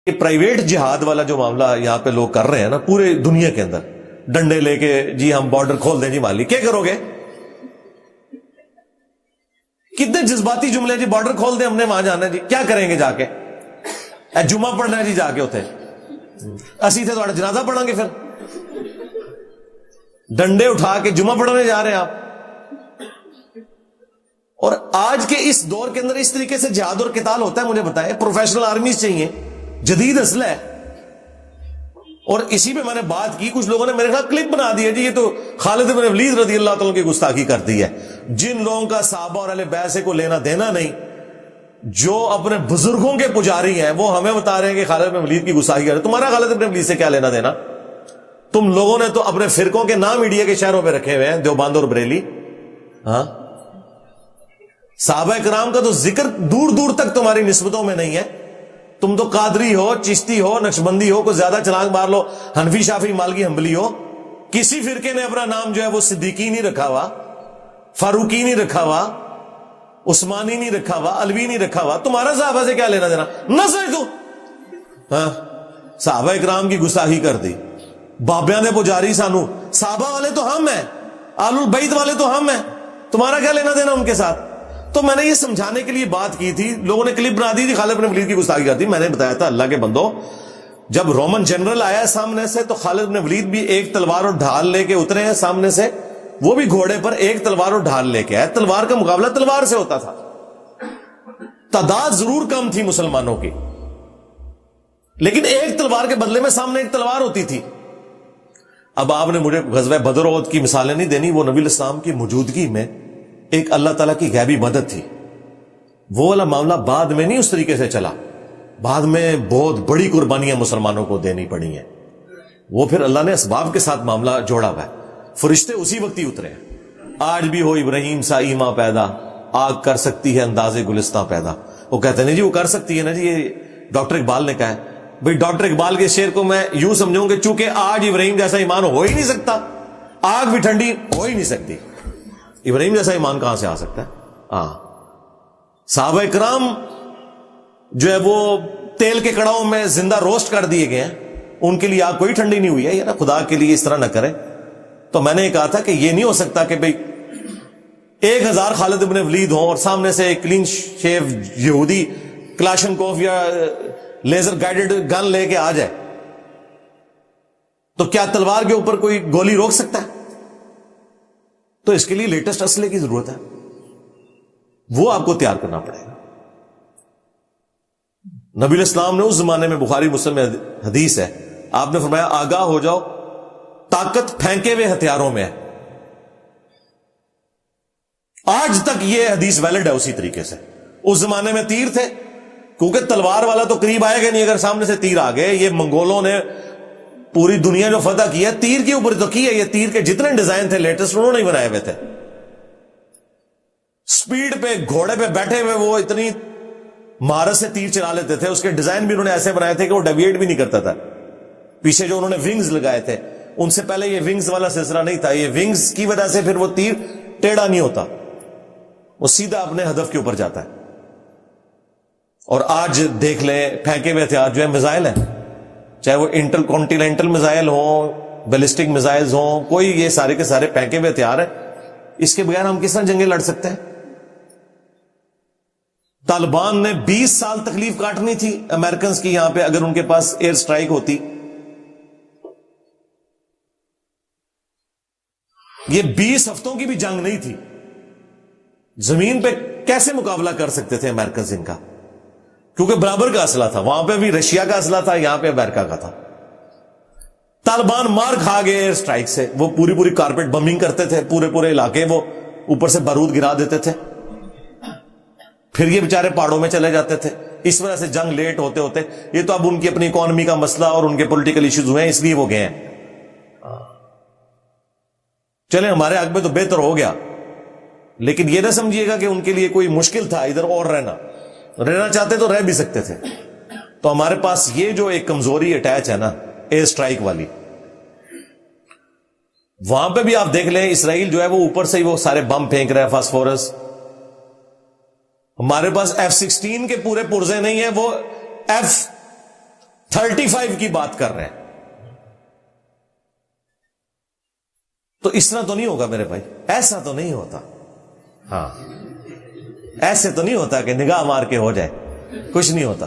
یہ پرائیویٹ جہاد والا جو معاملہ یہاں پہ لوگ کر رہے ہیں نا پورے دنیا کے اندر، ڈنڈے لے کے جی ہم بارڈر کھول دیں جی مالی، کیا کرو گے؟ کتنے جذباتی جملے، جی بارڈر کھول دیں ہم نے وہاں جانا ہے، جی کیا کریں گے جا کے؟ جمعہ پڑھنا ہے جی جا کے ہوتے اسی تھے تھوڑا جنازہ پڑھیں گے، پھر ڈنڈے اٹھا کے جمعہ پڑھنے جا رہے ہیں آپ۔ اور آج کے اس دور کے اندر اس طریقے سے جہاد اور قتال ہوتا ہے؟ مجھے بتائیں، پروفیشنل آرمیز چاہیے، جدید اسلحہ ہے۔ اور اسی پہ میں نے بات کی، کچھ لوگوں نے میرے خلاف کلپ بنا دیا، جی یہ تو خالد بن ولید رضی اللہ تعالیٰ کی گستاخی کر دی ہے۔ جن لوگوں کا صحابہ اور اہل بیت سے کو لینا دینا نہیں، جو اپنے بزرگوں کے پجاری ہیں، وہ ہمیں بتا رہے ہیں کہ خالد بن ولید کی گستاخی کر رہے ہیں۔ تمہارا خالد بن ولید سے کیا لینا دینا؟ تم لوگوں نے تو اپنے فرقوں کے نام انڈیا کے شہروں پہ رکھے ہوئے ہیں، دیوبند اور بریلی۔ ہاں، صحابہ کرام کا تو ذکر دور دور تک تمہاری نسبتوں میں نہیں ہے۔ تم تو قادری ہو، چشتی ہو، نقشبندی ہو، کوئی زیادہ چھلانگ مار لو، حنفی، شافعی، مالکی، حنبلی ہو، کسی فرقے نے اپنا نام جو ہے وہ صدیقی نہیں رکھا ہوا، فاروقی نہیں رکھا ہوا، عثمانی نہیں رکھا ہوا، علوی نہیں رکھا ہوا۔ تمہارا صحابہ سے کیا لینا دینا؟ نہ سمجھ تو ہاں، صحابہ کرام کی گستاخی کر دی، بابیاں دے پجاری سانو، صحابہ والے تو ہم ہیں، آل البیت والے تو ہم ہیں، تمہارا کیا لینا دینا ان کے ساتھ؟ تو میں نے یہ سمجھانے کے لیے بات کی تھی، لوگوں نے کلپ بنا دی تھی خالد بن ولید کی گستاخی کر دی۔ میں نے بتایا تھا اللہ کے بندو، جب رومن جنرل آیا سامنے سے تو خالد بن ولید بھی ایک تلوار اور ڈھال لے کے اترے ہیں سامنے سے، وہ بھی گھوڑے پر ایک تلوار اور ڈھال لے کے آئے۔ تلوار کا مقابلہ تلوار سے ہوتا تھا، تعداد ضرور کم تھی مسلمانوں کی، لیکن ایک تلوار کے بدلے میں سامنے ایک تلوار ہوتی تھی۔ اب آپ نے مجھے غزوہ بدر و احد کی مثالیں نہیں دینی، وہ نبی الاسلام کی موجودگی میں ایک اللہ تعالیٰ کی غیبی مدد تھی۔ وہ والا معاملہ بعد میں نہیں اس طریقے سے چلا، بعد میں بہت بڑی قربانیاں مسلمانوں کو دینی پڑی ہیں، وہ پھر اللہ نے اسباب کے ساتھ معاملہ جوڑا ہوا ہے، فرشتے اسی وقت ہی اترے ہیں۔ آج بھی ہو ابراہیم سا ایماں پیدا، آگ کر سکتی ہے انداز گلستاں پیدا۔ وہ کہتے ہیں جی وہ کر سکتی ہے نا، جی یہ ڈاکٹر اقبال نے کہا ہے۔ بھئی ڈاکٹر اقبال کے شعر کو میں یوں سمجھوں کہ چونکہ آج ابراہیم جیسا ایمان ہو ہی نہیں سکتا، آگ بھی ٹھنڈی ہو ہی نہیں سکتی، ابراہیم جیسا ایمان کہاں سے آ سکتا ہے؟ ہاں، صحابہ کرام جو ہے وہ تیل کے کڑاؤں میں زندہ روسٹ کر دیے گئے ہیں، ان کے لیے آگ کوئی ٹھنڈی نہیں ہوئی ہے، یا خدا کے لیے اس طرح نہ کریں۔ تو میں نے یہ کہا تھا کہ یہ نہیں ہو سکتا کہ بھئی 1000 خالد بن ولید ہوں اور سامنے سے ایک کلین شیو یہودی کلاشنکوف یا لیزر گائیڈڈ گن لے کے آ جائے، تو کیا تلوار کے اوپر کوئی گولی روک سکتا ہے؟ تو اس کے لیے لیٹسٹ اسلحے کی ضرورت ہے، وہ آپ کو تیار کرنا پڑے گا۔ نبی الاسلام نے اس زمانے میں، بخاری مسلم میں حدیث ہے، آپ نے فرمایا آگاہ ہو جاؤ، طاقت پھینکے ہوئے ہتھیاروں میں ہے۔ آج تک یہ حدیث ویلڈ ہے اسی طریقے سے۔ اس زمانے میں تیر تھے، کیونکہ تلوار والا تو قریب آئے گا نہیں، اگر سامنے سے تیر آ گئے۔ یہ منگولوں نے پوری دنیا جو فتح کی ہے تیر کے اوپر تو کی ہے، یہ تیر کے جتنے ڈیزائن تھے لیٹسٹ انہوں نے بنائے ہوئے تھے۔ سپیڈ پہ گھوڑے پہ بیٹھے ہوئے وہ اتنی مہارت سے تیر چلا لیتے تھے، اس کے ڈیزائن بھی انہوں نے ایسے بنائے تھے کہ وہ ڈیویٹ بھی نہیں کرتا تھا۔ پیچھے جو انہوں نے ونگز لگائے تھے، ان سے پہلے یہ ونگز والا سلسلہ نہیں تھا، یہ ونگز کی وجہ سے پھر وہ تیر ٹیڑھا نہیں ہوتا، وہ سیدھا اپنے ہدف کے اوپر جاتا ہے۔ اور آج دیکھ لیں پھینکے ہوئے ہتھیار جو ہے میزائل ہیں، چاہے وہ انٹر کانٹیننٹل میزائل ہوں، بیلسٹک میزائلز ہوں، کوئی یہ سارے کے سارے پھینکے ہوئے ہتھیار ہیں۔ اس کے بغیر ہم کس طرح جنگیں لڑ سکتے ہیں؟ طالبان نے 20 سال تکلیف کاٹنی تھی امریکنز کی یہاں پہ اگر ان کے پاس ایئر سٹرائک ہوتی۔ یہ 20 ہفتوں کی بھی جنگ نہیں تھی، زمین پہ کیسے مقابلہ کر سکتے تھے امریکنز ان کا؟ کیونکہ برابر کا اسلحہ تھا، وہاں پہ بھی رشیا کا اسلحہ تھا، یہاں پہ امریکہ کا تھا۔ طالبان مار کھا گئے ایئر سٹرائک سے، وہ پوری کارپیٹ بمبنگ کرتے تھے، پورے علاقے وہ اوپر سے بارود گرا دیتے تھے، پھر یہ بیچارے پہاڑوں میں چلے جاتے تھے۔ اس وجہ سے جنگ لیٹ ہوتے یہ تو اب ان کی اپنی اکانومی کا مسئلہ اور ان کے پولیٹیکل ایشوز ہوئے ہیں، اس لیے وہ گئے ہیں۔ چلیں ہمارے حق میں تو بہتر ہو گیا، لیکن یہ نہ سمجھیے گا کہ ان کے لیے کوئی مشکل تھا ادھر اور رہنا چاہتے تو رہ بھی سکتے تھے۔ تو ہمارے پاس یہ جو ایک کمزوری اٹیچ ہے نا ایئر سٹرائک والی، وہاں پہ بھی آپ دیکھ لیں اسرائیل جو ہے وہ اوپر سے ہی وہ سارے بم پھینک رہا ہے، فاسفورس۔ ہمارے پاس F-16 کے پورے پرزے نہیں ہیں، وہ 35 کی بات کر رہے ہیں. تو اس طرح تو نہیں ہوگا میرے بھائی, ایسا تو نہیں ہوتا. ہاں ایسے تو نہیں ہوتا کہ نگاہ مار کے ہو جائے, کچھ نہیں ہوتا.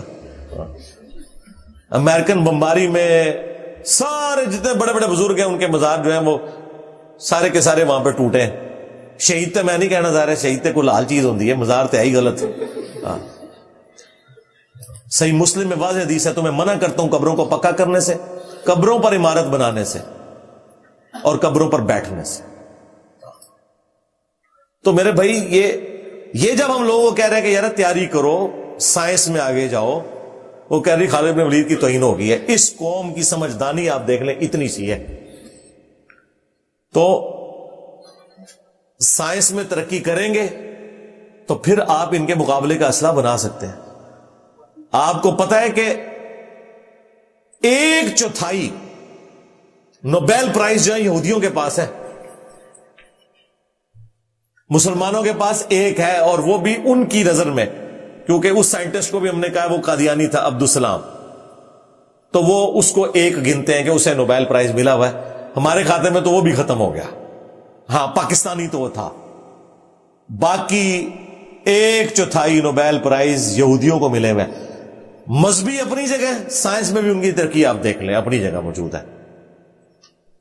امریکن بمباری میں سارے جتنے بڑے بڑے بزرگ ہیں ان کے مزار جو ہیں وہ سارے کے سارے وہاں پہ ٹوٹے ہیں. شہید تے میں نہیں کہنا چاہ رہا, شہید تے کوئی لال چیز ہوتی ہے, مزار تے ہی غلط. صحیح مسلم میں واضح حدیث ہے, تو میں منع کرتا ہوں قبروں کو پکا کرنے سے, قبروں پر عمارت بنانے سے, اور قبروں پر بیٹھنے سے. تو میرے بھائی یہ جب ہم لوگوں کو کہہ رہے ہیں کہ یار تیاری کرو, سائنس میں آگے جاؤ, وہ کہہ رہی خالد بن ولید کی توہین ہو گئی ہے. اس قوم کی سمجھدانی آپ دیکھ لیں اتنی سی ہے. تو سائنس میں ترقی کریں گے تو پھر آپ ان کے مقابلے کا اسلحہ بنا سکتے ہیں. آپ کو پتا ہے کہ 1/4 نوبیل پرائز جو ہے یہودیوں کے پاس ہے, مسلمانوں کے پاس 1 ہے, اور وہ بھی ان کی نظر میں, کیونکہ اس سائنٹسٹ کو بھی ہم نے کہا وہ قادیانی تھا, عبدالسلام, تو وہ اس کو 1 گنتے ہیں کہ اسے نوبیل پرائز ملا ہوا ہے. ہمارے کھاتے میں تو وہ بھی ختم ہو گیا. ہاں پاکستانی تو وہ تھا. باقی 1/4 نوبیل پرائز یہودیوں کو ملے ہوئے. مذہبی اپنی جگہ, سائنس میں بھی ان کی ترقی آپ دیکھ لیں اپنی جگہ موجود ہے.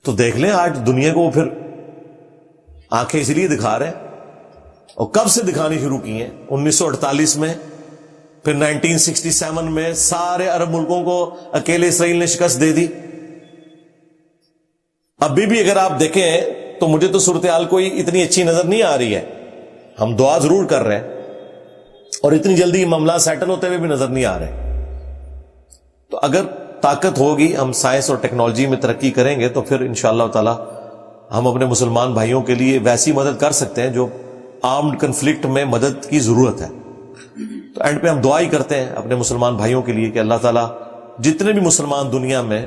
تو دیکھ لیں آج دنیا کو وہ پھر آنکھیں اس لیے دکھا رہے ہیں, اور کب سے دکھانی شروع کی ہیں, 1948 میں, پھر 1967 میں سارے عرب ملکوں کو اکیلے اسرائیل نے شکست دے دی. ابھی بھی اگر آپ دیکھیں تو مجھے تو صورتحال کوئی اتنی اچھی نظر نہیں آ رہی ہے. ہم دعا ضرور کر رہے ہیں, اور اتنی جلدی معاملہ سیٹل ہوتے ہوئے بھی نظر نہیں آ رہے. تو اگر طاقت ہوگی, ہم سائنس اور ٹیکنالوجی میں ترقی کریں گے, تو پھر انشاءاللہ تعالی ہم اپنے مسلمان بھائیوں کے لیے ویسی مدد کر سکتے ہیں جو آرمڈ کنفلکٹ میں مدد کی ضرورت ہے. تو اینڈ پہ ہم دعا ہی کرتے ہیں اپنے مسلمان بھائیوں کے لیے کہ اللہ تعالیٰ جتنے بھی مسلمان دنیا میں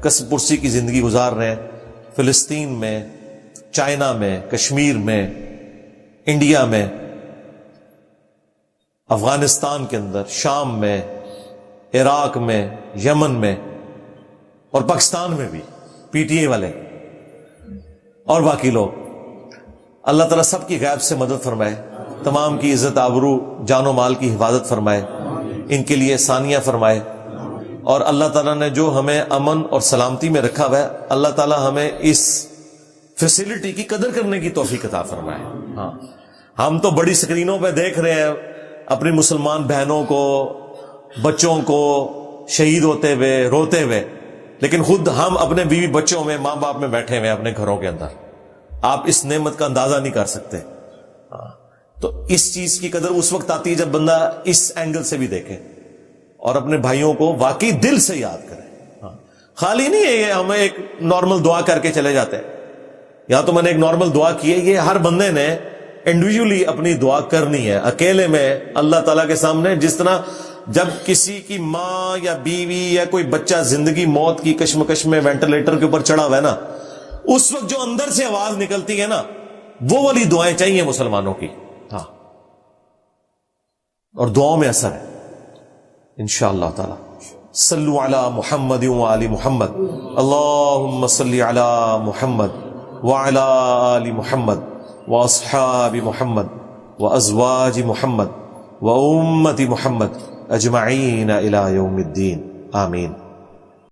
کسب پرسی کی زندگی گزار رہے ہیں, فلسطین میں, چائنا میں, کشمیر میں, انڈیا میں, افغانستان کے اندر, شام میں, عراق میں, یمن میں, اور پاکستان میں بھی پی ٹی اے والے اور باقی لوگ, اللہ تعالیٰ سب کی غیب سے مدد فرمائے, تمام کی عزت آبرو جان و مال کی حفاظت فرمائے, ان کے لیے ثانیہ فرمائے. اور اللہ تعالیٰ نے جو ہمیں امن اور سلامتی میں رکھا ہوا ہے, اللہ تعالیٰ ہمیں اس فیسلٹی کی قدر کرنے کی توفیق عطا فرمائے. ہاں ہم تو بڑی سکرینوں پہ دیکھ رہے ہیں اپنی مسلمان بہنوں کو, بچوں کو شہید ہوتے ہوئے, روتے ہوئے, لیکن خود ہم اپنے بیوی بچوں میں, ماں باپ میں بیٹھے ہوئے اپنے گھروں کے اندر. آپ اس نعمت کا اندازہ نہیں کر سکتے. تو اس چیز کی قدر اس وقت آتی ہے جب بندہ اس اینگل سے بھی دیکھے اور اپنے بھائیوں کو واقعی دل سے یاد کرے. خالی نہیں ہے ہم ایک نارمل دعا کر کے چلے جاتے ہیں. یا تو میں نے ایک نارمل دعا کی ہے, یہ ہر بندے نے انڈیویجولی اپنی دعا کرنی ہے اکیلے میں اللہ تعالیٰ کے سامنے. جس طرح جب کسی کی ماں یا بیوی یا کوئی بچہ زندگی موت کی کشمکش میں وینٹیلیٹر کے اوپر چڑھا ہوا ہے نا, اس وقت جو اندر سے آواز نکلتی ہے نا, وہ والی دعائیں چاہیے مسلمانوں کی. ہاں اور دعاؤں میں اثر ہے انشاءاللہ تعالی. صلو علی محمد وآل محمد, اللہم صلی علی محمد وعلی آل محمد واصحاب محمد وازواج محمد وامت محمد اجمعین الی یوم الدین, آمین.